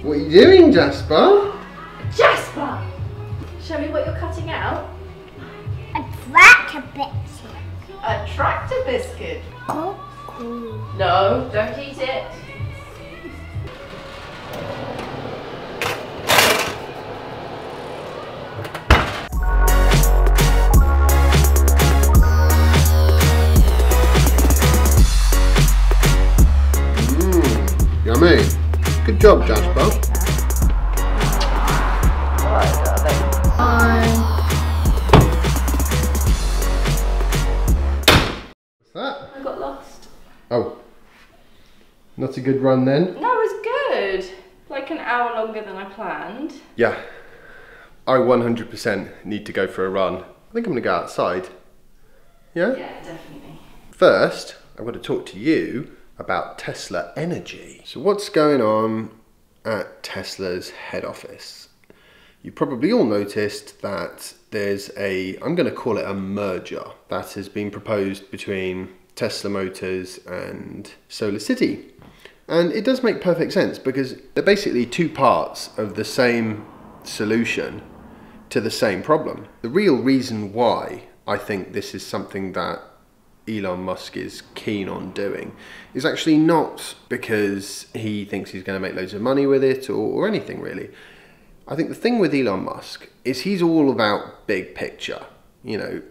What are you doing, Jasper? Jasper! Show me what you're cutting out. A tractor biscuit. A tractor biscuit. Oh. No, don't eat it. Yummy. Good job, Jasper. Alright, darling. What's that? I got lost. Oh. Not a good run then? No, it was good. Like an hour longer than I planned. Yeah. I 100% need to go for a run. I think I'm going to go outside. Yeah? Yeah, definitely. First, I want to talk to you about Tesla Energy. So what's going on at Tesla's head office? You probably all noticed that there's I'm going to call it a merger that has been proposed between Tesla Motors and Solar City. And it does make perfect sense because they're basically two parts of the same solution to the same problem. The real reason why I think this is something that Elon Musk is keen on doing is actually not because he thinks he's going to make loads of money with it or anything really. I think the thing with Elon Musk is he's all about big picture. You know,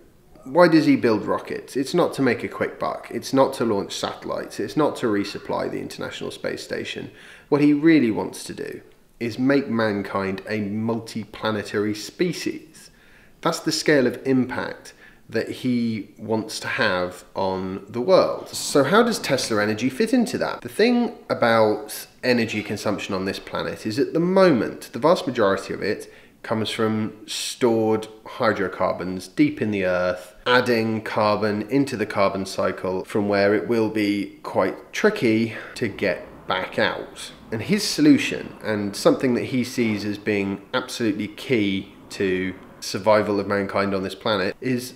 why does he build rockets? It's not to make a quick buck. It's not to launch satellites. It's not to resupply the International Space Station. What he really wants to do is make mankind a multi-planetary species. That's the scale of impact that he wants to have on the world. So how does Tesla Energy fit into that? The thing about energy consumption on this planet is at the moment, the vast majority of it comes from stored hydrocarbons deep in the earth, adding carbon into the carbon cycle from where it will be quite tricky to get back out. And his solution, and something that he sees as being absolutely key to survival of mankind on this planet, is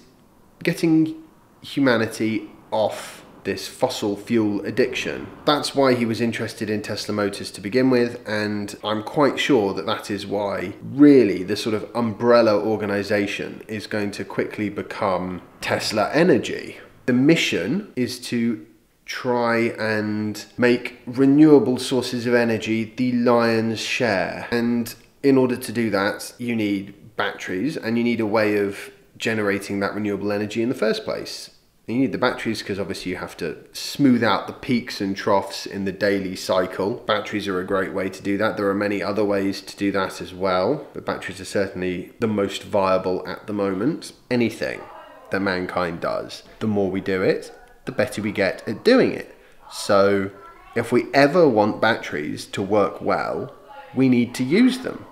getting humanity off this fossil fuel addiction. That's why he was interested in Tesla Motors to begin with, and I'm quite sure that that is why really the sort of umbrella organization is going to quickly become Tesla Energy. The mission is to try and make renewable sources of energy the lion's share, and in order to do that you need batteries and you need a way of generating that renewable energy in the first place. And you need the batteries because obviously you have to smooth out the peaks and troughs in the daily cycle. Batteries are a great way to do that. There are many other ways to do that as well, but batteries are certainly the most viable at the moment. Anything that mankind does, the more we do it, the better we get at doing it. So if we ever want batteries to work well, we need to use them.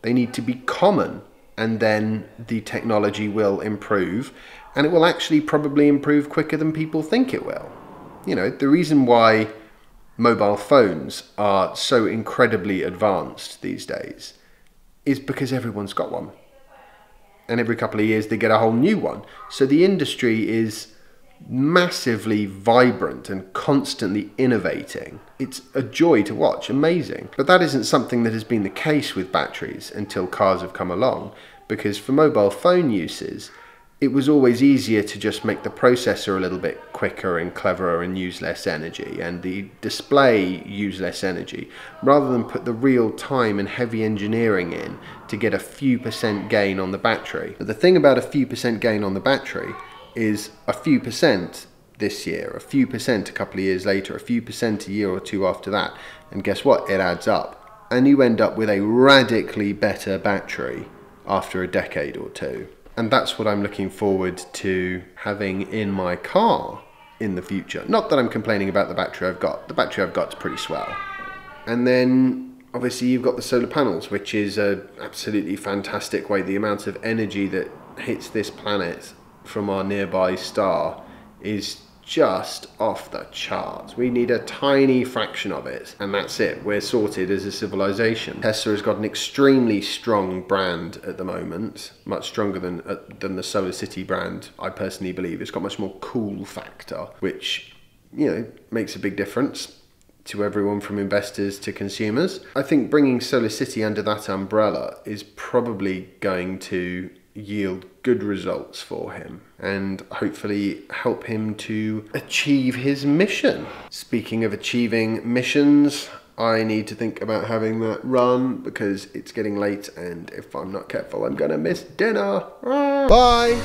They need to be common. And then the technology will improve, and it will actually probably improve quicker than people think it will. You know, the reason why mobile phones are so incredibly advanced these days is because everyone's got one. And every couple of years they get a whole new one. So the industry is massively vibrant and constantly innovating. It's a joy to watch, amazing. But that isn't something that has been the case with batteries until cars have come along, because for mobile phone uses, it was always easier to just make the processor a little bit quicker and cleverer and use less energy, and the display use less energy, rather than put the real time and heavy engineering in to get a few percent gain on the battery. But the thing about a few percent gain on the battery is a few percent this year, a few percent a couple of years later, a few percent a year or two after that, and guess what? It adds up, and you end up with a radically better battery after a decade or two. And that's what I'm looking forward to having in my car in the future. Not that I'm complaining about the battery I've got. The battery I've got is pretty swell. And then obviously you've got the solar panels, which is a absolutely fantastic way. The amount of energy that hits this planet from our nearby star is just off the charts. We need a tiny fraction of it, and that's it. We're sorted as a civilization. Tesla has got an extremely strong brand at the moment, much stronger than the Solar City brand, I personally believe. It's got much more cool factor, which, you know, makes a big difference to everyone from investors to consumers. I think bringing Solar City under that umbrella is probably going to yield good results for him and hopefully help him to achieve his mission. Speaking of achieving missions, I need to think about having that run because it's getting late, and if I'm not careful, I'm gonna miss dinner. Bye!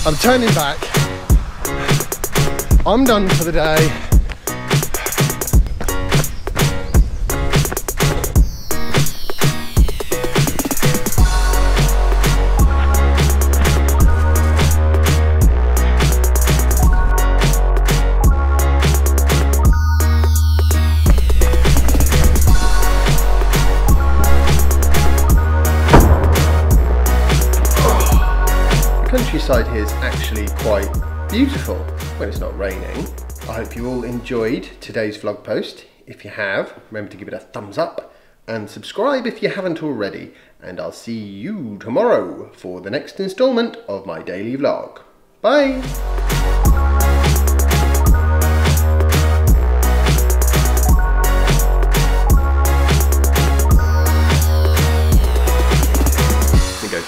I'm turning back. I'm done for the day. Countryside here is actually quite beautiful when it's not raining. I hope you all enjoyed today's vlog post. If you have, remember to give it a thumbs up and subscribe if you haven't already. And I'll see you tomorrow for the next installment of my daily vlog. Bye!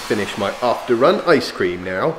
Finish my after run ice cream now.